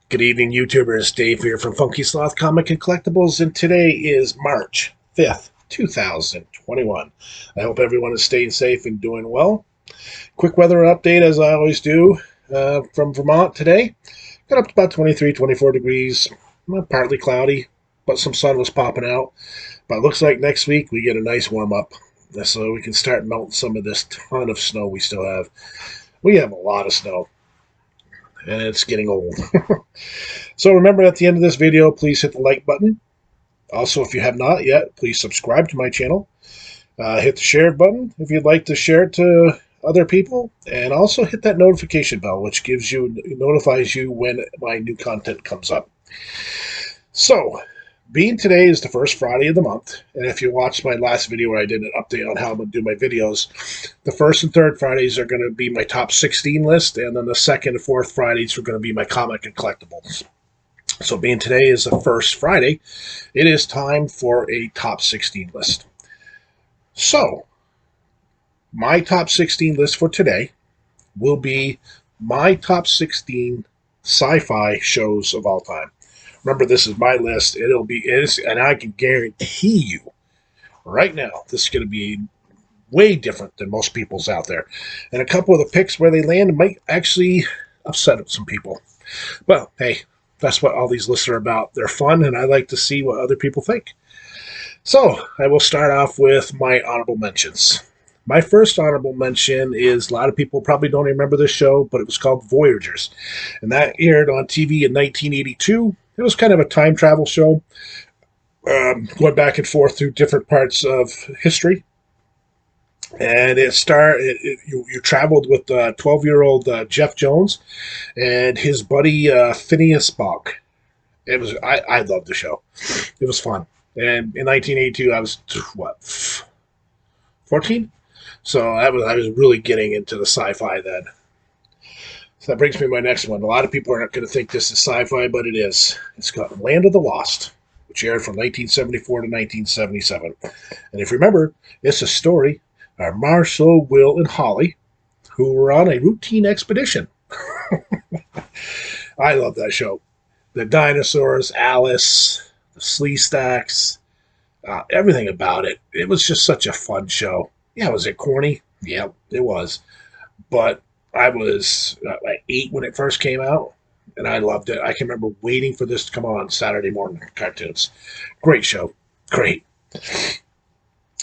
Good evening, YouTubers. Dave here from Funky Sloth Comic and Collectibles, and today is March 5th, 2021. I hope everyone is staying safe and doing well. Quick weather update, as I always do, from Vermont today. Got up to about 23, 24 degrees, partly cloudy, but some sun was popping out. But it looks like next week we get a nice warm-up, so we can start melting some of this ton of snow we still have. We have a lot of snow, and it's getting old. So remember, at the end of this video, please hit the like button. Also, if you have not yet, please subscribe to my channel. Hit the share button if you'd like to share it to other people, and also hit that notification bell, which notifies you when my new content comes up. So, being today is the first Friday of the month, and if you watched my last video where I did an update on how I'm going to do my videos, the first and third Fridays are going to be my top 16 list, and then the second and fourth Fridays are going to be my comic and collectibles. So being today is the first Friday, it is time for a top 16 list. So, my top 16 list for today will be my top 16 sci-fi shows of all time. Remember, this is my list. And I can guarantee you right now, this is going to be way different than most people's out there. And a couple of the picks where they land might actually upset some people. Well, hey, that's what all these lists are about. They're fun, and I like to see what other people think. So, I will start off with my honorable mentions. My first honorable mention is, a lot of people probably don't remember this show, but it was called Voyagers. And that aired on TV in 1982. It was kind of a time travel show, going back and forth through different parts of history. And you traveled with 12-year-old Jeff Jones and his buddy Phineas Fogg. I loved the show. It was fun. And in 1982, I was, 14? So I was really getting into the sci-fi then. So that brings me to my next one. A lot of people are not going to think this is sci-fi, but it is. It's called Land of the Lost, which aired from 1974 to 1977. And if you remember, it's a story of Marshall, Will, and Holly, who were on a routine expedition. I love that show. The dinosaurs, Alice, the Sleestacks, everything about it. It was just such a fun show. Yeah, was it corny? Yeah, it was. But I was like 8 when it first came out, and I loved it. I can remember waiting for this to come on Saturday morning cartoons. Great show. Great.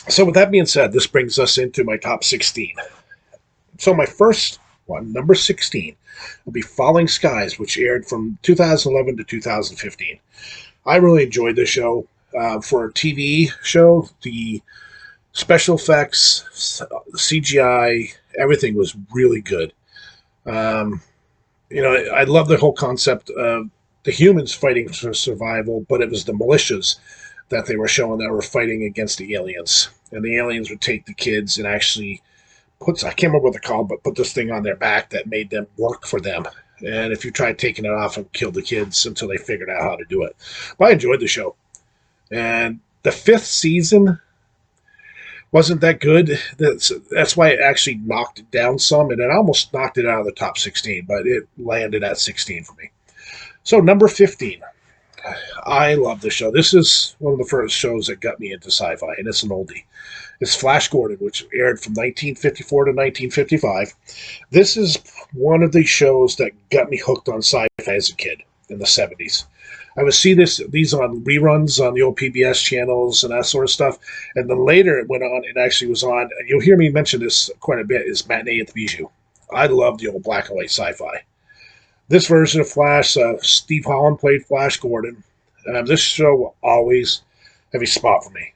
So with that being said, this brings us into my top 16. So my first one, number 16, will be Falling Skies, which aired from 2011 to 2015. I really enjoyed this show. For a TV show, the special effects, CGI, everything was really good. I love the whole concept of the humans fighting for survival, but it was the militias that they were showing that were fighting against the aliens. And the aliens would take the kids and actually I can't remember what they're called, but put this thing on their back that made them work for them. And if you tried taking it off, and killed the kids until they figured out how to do it. But I enjoyed the show. And the 5th season wasn't that good. That's why it actually knocked it down some, and it almost knocked it out of the top 16, but it landed at 16 for me. So number 15. I love this show. This is one of the first shows that got me into sci-fi, and it's an oldie. It's Flash Gordon, which aired from 1954 to 1955. This is one of the shows that got me hooked on sci-fi as a kid in the 70s. I would see these on reruns on the old PBS channels and that sort of stuff. And then later it went on, it actually was on, and you'll hear me mention this quite a bit, is Matinee at the Bijou. I love the old black and white sci-fi. This version of Flash, Steve Holland played Flash Gordon. This show will always have a spot for me.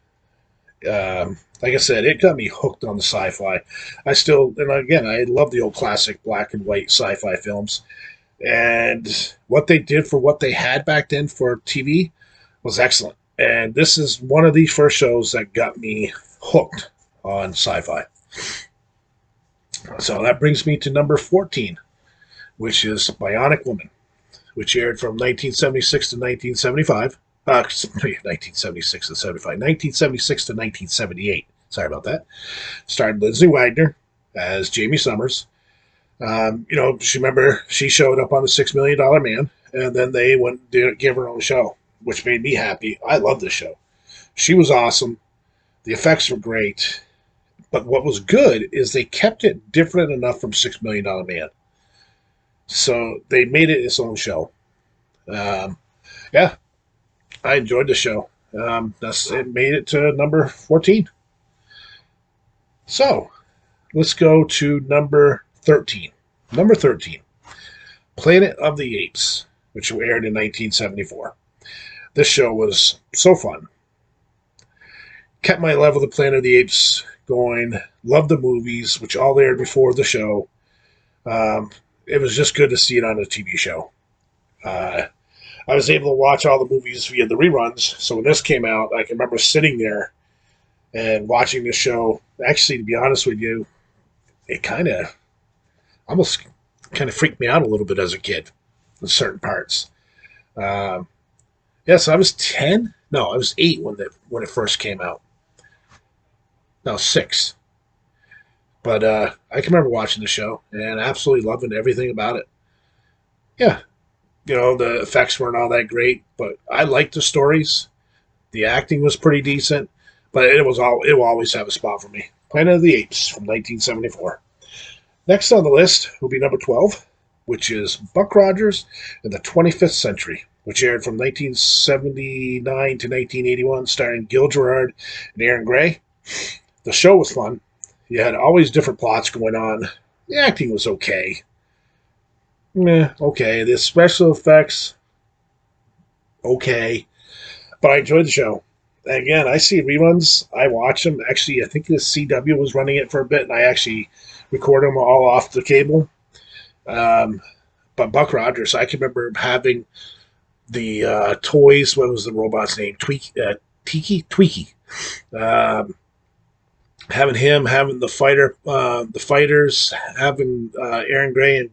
Like I said, it got me hooked on the sci-fi. And again, I love the old classic black and white sci-fi films. And what they did for what they had back then for TV was excellent. And this is one of the first shows that got me hooked on sci-fi. So that brings me to number 14, which is Bionic Woman, which aired from 1976 to 1975. 1976 to 75. 1976 to 1978. Sorry about that. Starred Lindsay Wagner as Jamie Summers. She showed up on the $6 Million Man and then they went and gave her own show, which made me happy. I love this show. She was awesome. The effects were great. But what was good is they kept it different enough from $6 Million Man. So they made it its own show. Yeah, I enjoyed the show. It made it to number 14. So let's go to number 13. Number 13, Planet of the Apes, which aired in 1974. This show was so fun. Kept my love of the Planet of the Apes going. Loved the movies, which all aired before the show. It was just good to see it on a TV show. I was able to watch all the movies via the reruns, so when this came out, I can remember sitting there and watching the show. Actually, to be honest with you, it almost freaked me out a little bit as a kid in certain parts. So I was 10. No, I was 8 when it first came out. No, 6. But I can remember watching the show and absolutely loving everything about it. Yeah, the effects weren't all that great, but I liked the stories. The acting was pretty decent, but it will always have a spot for me. Planet of the Apes from 1974. Next on the list will be number 12, which is Buck Rogers in the 25th Century, which aired from 1979 to 1981, starring Gil Gerard and Aaron Gray. The show was fun. You had always different plots going on. The acting was okay. Okay. The special effects, okay. But I enjoyed the show. Again, I see reruns. I watch them. Actually, I think the CW was running it for a bit, and I actually record them all off the cable. But Buck Rogers, I can remember having the toys. What was the robot's name? Tweaky. Having him, having the fighters, having Aaron Gray and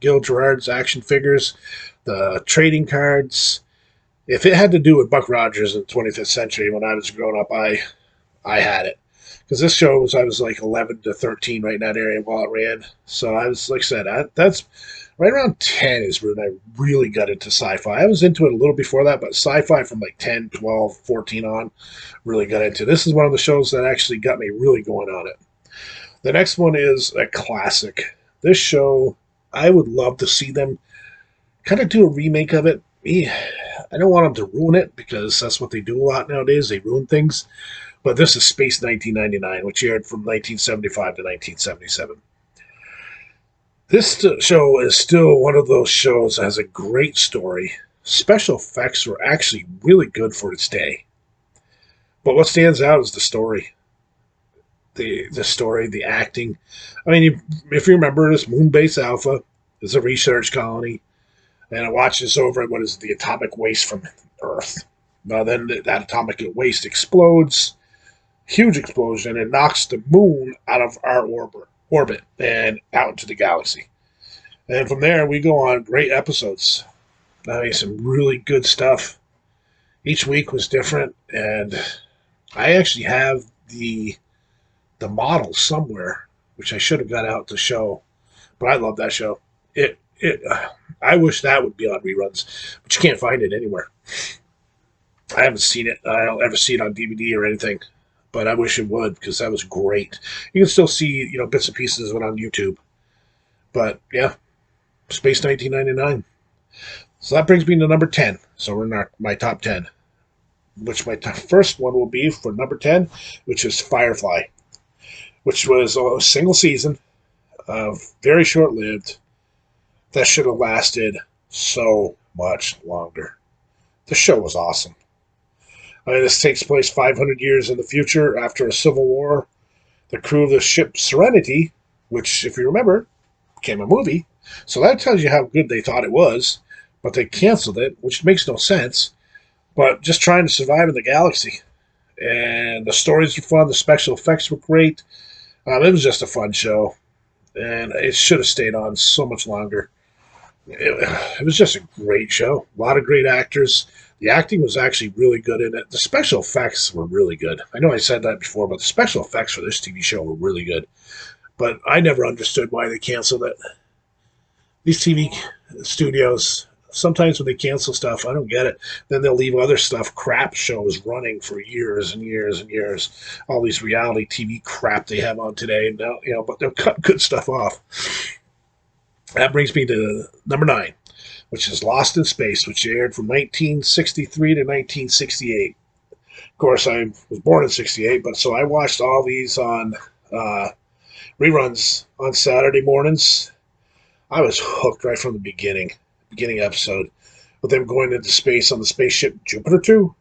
Gil Gerard's action figures, the trading cards. If it had to do with Buck Rogers in the 25th century when I was growing up, I had it. Because this show I was like 11 to 13 right in that area while it ran. So I was, like I said, that's right around 10 is when I really got into sci-fi. I was into it a little before that, but sci-fi from like 10, 12, 14 on, really got into it. This is one of the shows that actually got me really going on it. The next one is a classic. This show, I would love to see them kind of do a remake of it. I don't want them to ruin it because that's what they do a lot nowadays. They ruin things. But this is Space 1999, which aired from 1975 to 1977. This show is still one of those shows that has a great story. Special effects were actually really good for its day. But what stands out is the story. The story, the acting. I mean, if you remember, this Moonbase Alpha is a research colony, and it watches over the atomic waste from Earth. Now, then that atomic waste explodes, huge explosion, and knocks the moon out of our orbit and out into the galaxy. And from there, we go on great episodes. I mean, some really good stuff. Each week was different, and I actually have the model somewhere, which I should have got out to show. But I love that show. I wish that would be on reruns, but you can't find it anywhere. I haven't seen it. I don't ever see it on DVD or anything, but I wish it would because that was great. You can still see bits and pieces of it on YouTube. But yeah, Space 1999. So that brings me to number 10. So we're in my top 10, which my first one will be for number 10, which is Firefly, which was a single season, very short-lived. That should have lasted so much longer. The show was awesome. I mean, this takes place 500 years in the future after a civil war. The crew of the ship Serenity, which, if you remember, became a movie. So that tells you how good they thought it was. But they canceled it, which makes no sense. But just trying to survive in the galaxy. And the stories were fun. The special effects were great. It was just a fun show. And it should have stayed on so much longer. It was just a great show. A lot of great actors. The acting was actually really good in it. The special effects were really good. I know I said that before, but the special effects for this TV show were really good. But I never understood why they canceled it. These TV studios, sometimes when they cancel stuff, I don't get it. Then they'll leave other stuff, crap shows running for years and years and years. All these reality TV crap they have on today, now, but they'll cut good stuff off. That brings me to number 9, which is Lost in Space, which aired from 1963 to 1968. Of course, I was born in '68, but so I watched all these on reruns on Saturday mornings. I was hooked right from the beginning episode, with them going into space on the spaceship Jupiter 2.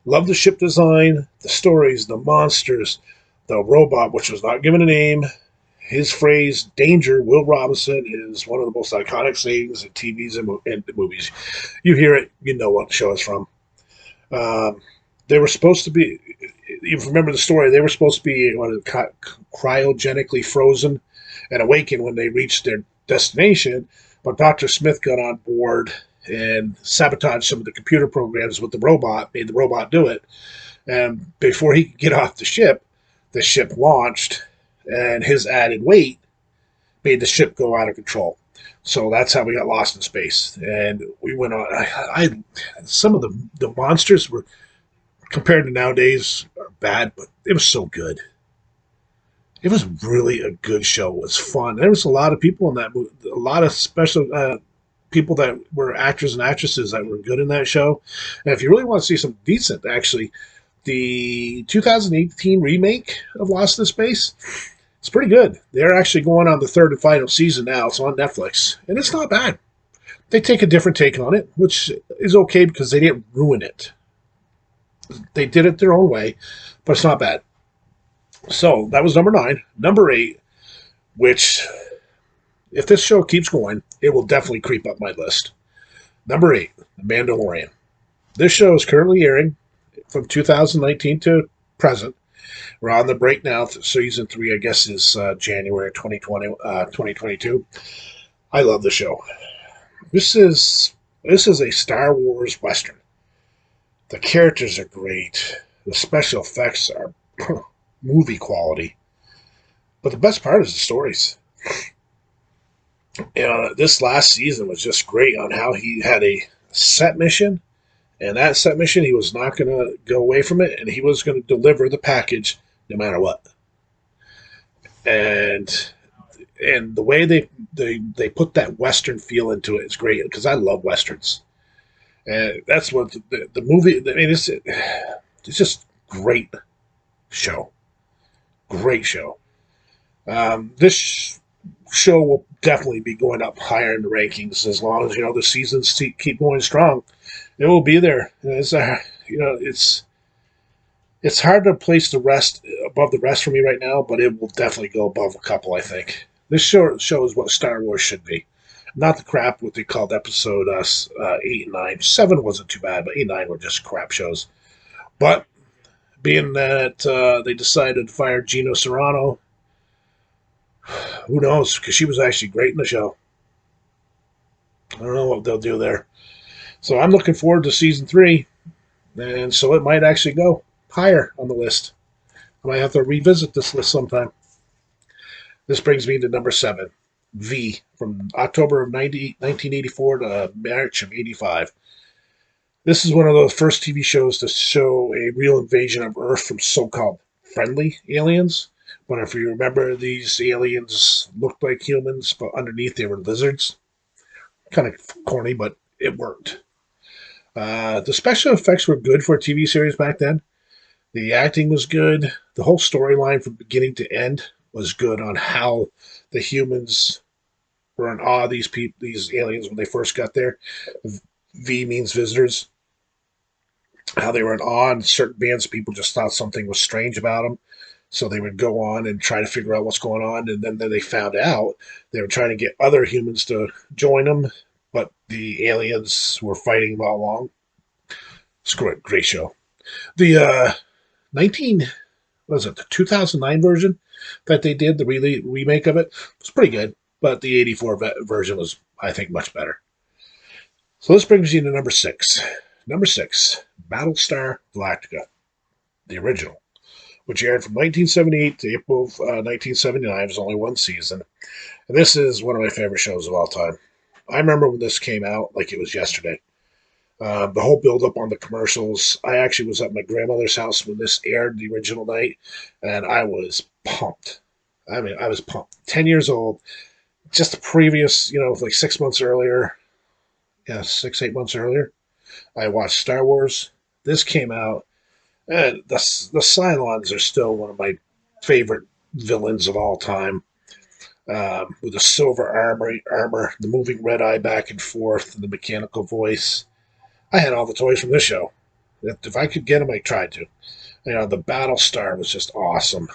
Love the ship design, the stories, the monsters, the robot, which was not given a name. His phrase, "Danger, Will Robinson," is one of the most iconic sayings in TVs and movies. You hear it, you know what show it's from. They were supposed to be, if you remember the story, they were supposed to be cryogenically frozen and awaken when they reached their destination, but Dr. Smith got on board and sabotaged some of the computer programs with the robot, made the robot do it. And before he could get off the ship launched, and his added weight made the ship go out of control. So that's how we got lost in space. And we went on. Some of the monsters were, compared to nowadays, are bad, but it was so good. It was really a good show. It was fun. There was a lot of people in that movie, a lot of special people that were actors and actresses that were good in that show. And if you really want to see some decent, actually, the 2018 remake of Lost in Space, it's pretty good. They're actually going on the 3rd and final season now. It's on Netflix, and it's not bad. They take a different take on it, which is okay because they didn't ruin it. They did it their own way, but it's not bad. So that was number 9. Number 8, which, if this show keeps going, it will definitely creep up my list. Number 8, The Mandalorian. This show is currently airing from 2019 to present. We're on the break now. Season 3, I guess, is January 2022. I love the show. This is a Star Wars Western. The characters are great. The special effects are movie quality. But the best part is the stories. This last season was just great on how he had a set mission, and that set mission, he was not going to go away from it, and he was going to deliver the package no matter what. And the way they put that Western feel into it is great, because I love Westerns. And that's what the movie, I mean, it's just great show. Great show. This show will definitely be going up higher in the rankings as long as the seasons keep going strong. It will be there. It's hard to place the rest above the rest for me right now, but it will definitely go above a couple. I think this show is what Star Wars should be, not the crap what they called episode 8 and 9. 7 wasn't too bad, but 8 and 9 were just crap shows. But being that they decided to fire Gino Serrano, who knows? Because she was actually great in the show. I don't know what they'll do there. So I'm looking forward to season 3, and so it might actually go higher on the list. I might have to revisit this list sometime. This brings me to number 7, V, from October of 1984 to March of 85. This is one of those first TV shows to show a real invasion of Earth from so-called friendly aliens. But if you remember, these aliens looked like humans, but underneath they were lizards. Kind of corny, but it worked. The special effects were good for a TV series back then. The acting was good. The whole storyline from beginning to end was good on how the humans were in awe of these aliens when they first got there. V means visitors. How they were in awe, and certain bands of people just thought something was strange about them. So they would go on and try to figure out what's going on, and then they found out they were trying to get other humans to join them, but the aliens were fighting them all along. Screw it, great show. The 2009 version that they did, the remake of it, was pretty good, but the 84 version was, I think, much better. So this brings you to number 6. Number 6, Battlestar Galactica, the original, which aired from 1978 to April of 1979. It was only one season. And this is one of my favorite shows of all time. I remember when this came out like it was yesterday. The whole build up on the commercials. I actually was at my grandmother's house when this aired the original night, and I was pumped. I mean, I was pumped. 10 years old, just the previous, like 6 months earlier. Yeah, 6, 8 months earlier, I watched Star Wars. This came out, and the Cylons are still one of my favorite villains of all time. With the silver armor, the moving red eye back and forth, and the mechanical voice. I had all the toys from this show. If I could get them, I tried to. The Battlestar was just awesome.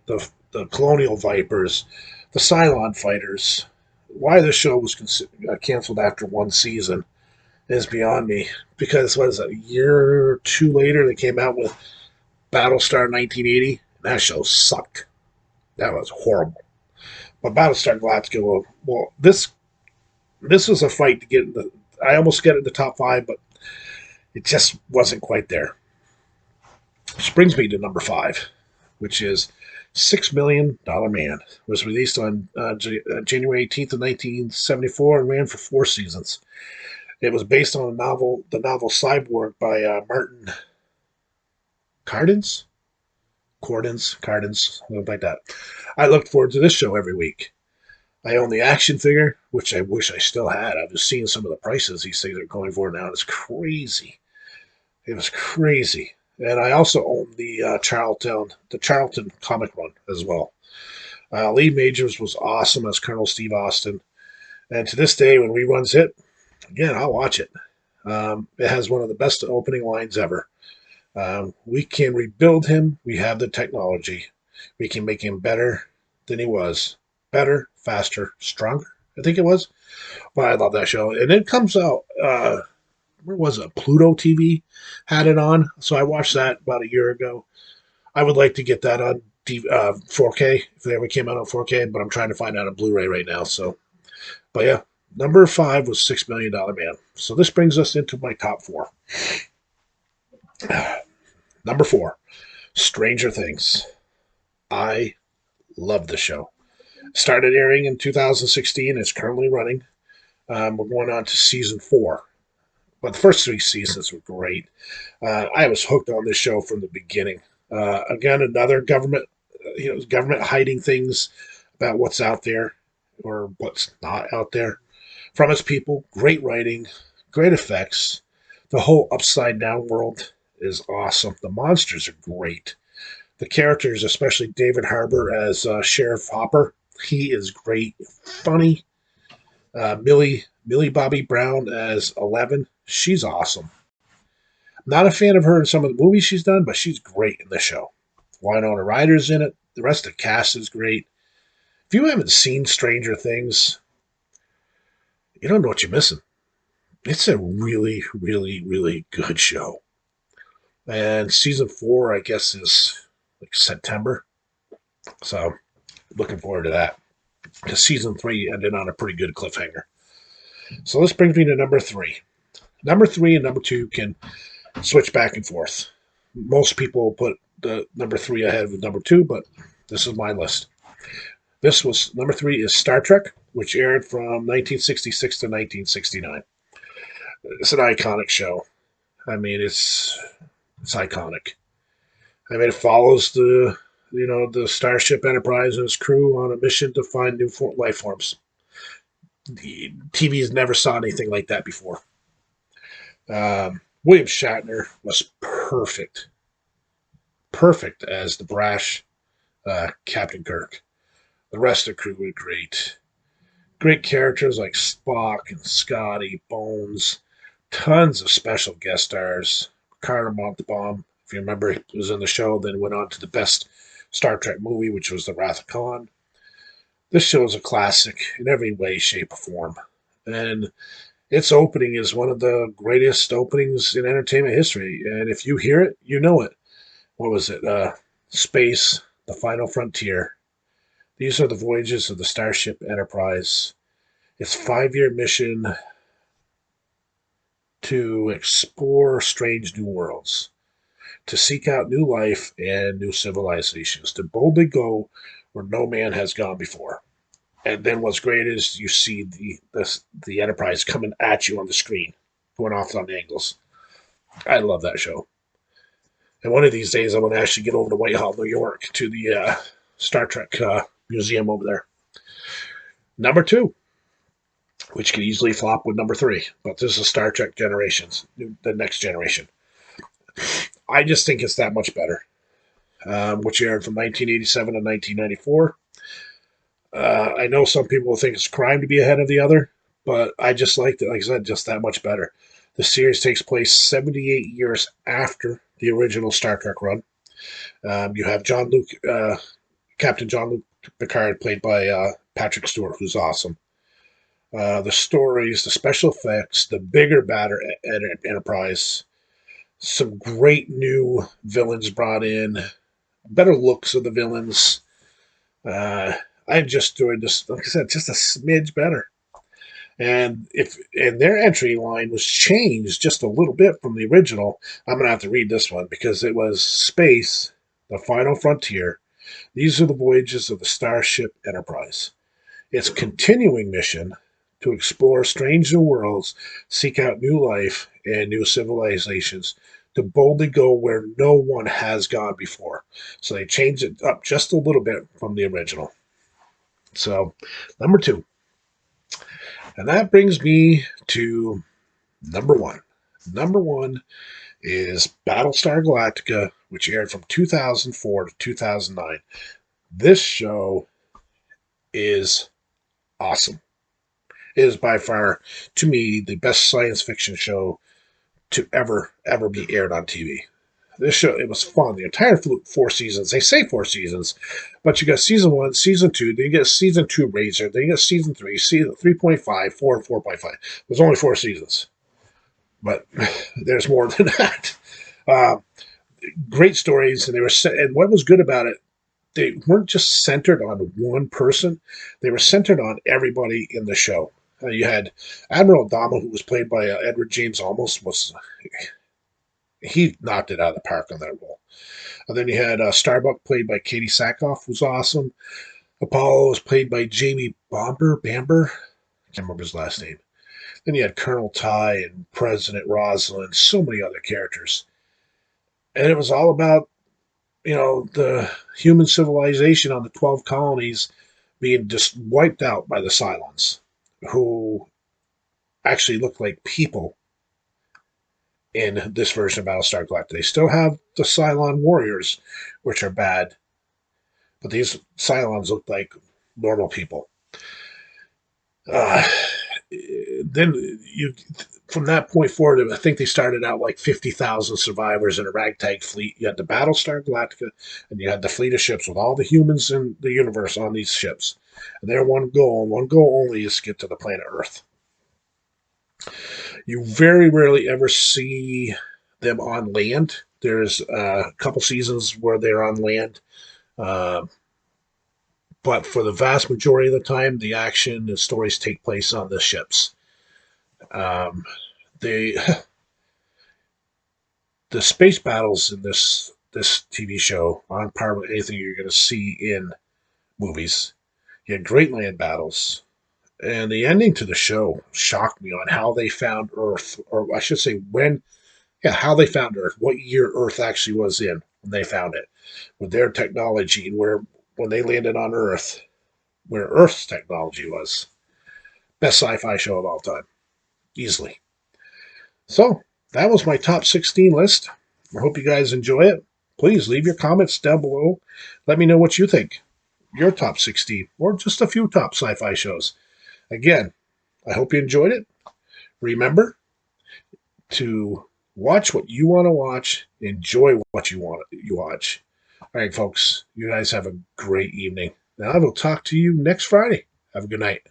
The Colonial Vipers, the Cylon fighters. Why this show was canceled after one season is beyond me. Because what is it, a year or two later, they came out with Battlestar 1980. That show sucked. That was horrible. But Battlestar Galactica, well, this was a fight to get in the. I almost get in the top five, but it just wasn't quite there. Which brings me to number five, which is $6 Million Man. It was released on January 18th of 1974 and ran for 4 seasons. It was based on the novel Cyborg by Martin Cardins, something like that. I looked forward to this show every week. I own the action figure, which I wish I still had. I've just seen some of the prices these things are going for now. It's crazy. It was crazy. And I also own the Charlton comic run as well. Lee Majors was awesome as Colonel Steve Austin. And to this day, when reruns hit, again, I'll watch it. It has one of the best opening lines ever. We can rebuild him. We have the technology. We can make him better than he was. Better, faster, stronger, I think it was. But I love that show. And it comes out, where was it? Pluto TV had it on. So I watched that about a year ago. I would like to get that on 4K if they ever came out on 4K, but I'm trying to find out on Blu-ray right now. So, but yeah, number five was $6 Million Man. So this brings us into my top four. Number four, Stranger Things. I love the show. Started airing in 2016. It's currently running. We're going on to season 4. But the first 3 seasons were great. I was hooked on this show from the beginning. Again, another government, government hiding things about what's out there or what's not out there from its people. Great writing, great effects. The whole upside down world is awesome. The monsters are great. The characters, especially David Harbour as Sheriff Hopper, he is great. Funny. Millie Bobby Brown as 11, she's awesome. Not a fan of her in some of the movies she's done, but she's great in the show. Winona Ryder's in it. The rest of the cast is great. If you haven't seen Stranger Things, you don't know what you're missing. It's a really, really, really good show. And season 4, I guess, is like September. So, looking forward to that. Because season 3 ended on a pretty good cliffhanger. So this brings me to number 3. Number 3 and number 2 can switch back and forth. Most people put the number 3 ahead of number 2, but this is my list. Number 3 is Star Trek, which aired from 1966 to 1969. It's an iconic show. I mean, it's iconic. I mean, it follows the Starship Enterprise and its crew on a mission to find new life forms. The TV's never saw anything like that before. William Shatner was perfect as the brash Captain Kirk. The rest of the crew were great. Great characters like Spock and Scotty, Bones. Tons of special guest stars. Ricardo Montalban, if you remember, he was in the show, then went on to the best Star Trek movie, which was The Wrath of Khan. This show is a classic in every way, shape, or form. And its opening is one of the greatest openings in entertainment history. And if you hear it, you know it. What was it? Space, the Final Frontier. These are the voyages of the Starship Enterprise. Its 5-year mission to explore strange new worlds, to seek out new life and new civilizations, to boldly go where no man has gone before. And then what's great is you see the Enterprise coming at you on the screen, going off on angles. I love that show. And one of these days, I'm going to actually get over to Whitehall, New York, to the Star Trek museum over there. Number 2, which could easily flop with number 3, but this is Star Trek Generations, the next generation. I just think it's that much better, which aired from 1987 to 1994. I know some people will think it's a crime to be ahead of the other, but I just liked it, like I said, just that much better. The series takes place 78 years after the original Star Trek run. You have Captain Jean-Luc Picard, played by Patrick Stewart, who's awesome. The stories, the special effects, the bigger, badder Enterprise, some great new villains brought in, better looks of the villains. I just enjoyed this, like I said, just a smidge better. And their entry line was changed just a little bit from the original. I'm gonna have to read this one because it was Space, the Final Frontier. These are the voyages of the Starship Enterprise. Its continuing mission to explore strange new worlds, seek out new life and new civilizations, to boldly go where no one has gone before. So they changed it up just a little bit from the original. So, number 2. And that brings me to number 1. Number 1 is Battlestar Galactica, which aired from 2004 to 2009. This show is awesome. It is by far, to me, the best science fiction show to ever be aired on TV. This show, it was fun. The entire 4 seasons. They say 4 seasons, but you got season 1, season 2, then you get season 2 Razor, then you get season 3, season 3.5, 4, and 4.5. There's only 4 seasons, but there's more than that. Great stories, and and what was good about it, they weren't just centered on one person; they were centered on everybody in the show. You had Admiral Dama, who was played by Edward James Olmos. He knocked it out of the park on that role. And then you had Starbuck, played by Katie Sackhoff, who's awesome. Apollo was played by Jamie Bamber. I can't remember his last name. Then you had Colonel Ty and President Rosalind, so many other characters. And it was all about, the human civilization on the 12 colonies being just wiped out by the Cylons, who actually look like people in this version of Battlestar Galactica. They still have the Cylon warriors, which are bad, but these Cylons look like normal people. Then from that point forward, I think they started out like 50,000 survivors in a ragtag fleet. You had the Battlestar Galactica, and you had the fleet of ships with all the humans in the universe on these ships. And their one goal only, is to get to the planet Earth. You very rarely ever see them on land. There's a couple seasons where they're on land. But for the vast majority of the time, the action and stories take place on the ships. The space battles in this TV show are on par with anything you're going to see in movies. You had great land battles. And the ending to the show shocked me on how they found Earth, or I should say how they found Earth, what year Earth actually was in when they found it, with their technology, and when they landed on Earth, where Earth's technology was. Best sci-fi show of all time, easily. So, that was my top 16 list. I hope you guys enjoy it. Please leave your comments down below. Let me know what you think. Your top 16, or just a few top sci-fi shows. Again, I hope you enjoyed it. Remember to watch what you want to watch. Enjoy what you watch. All right, folks, you guys have a great evening. Now I will talk to you next Friday. Have a good night.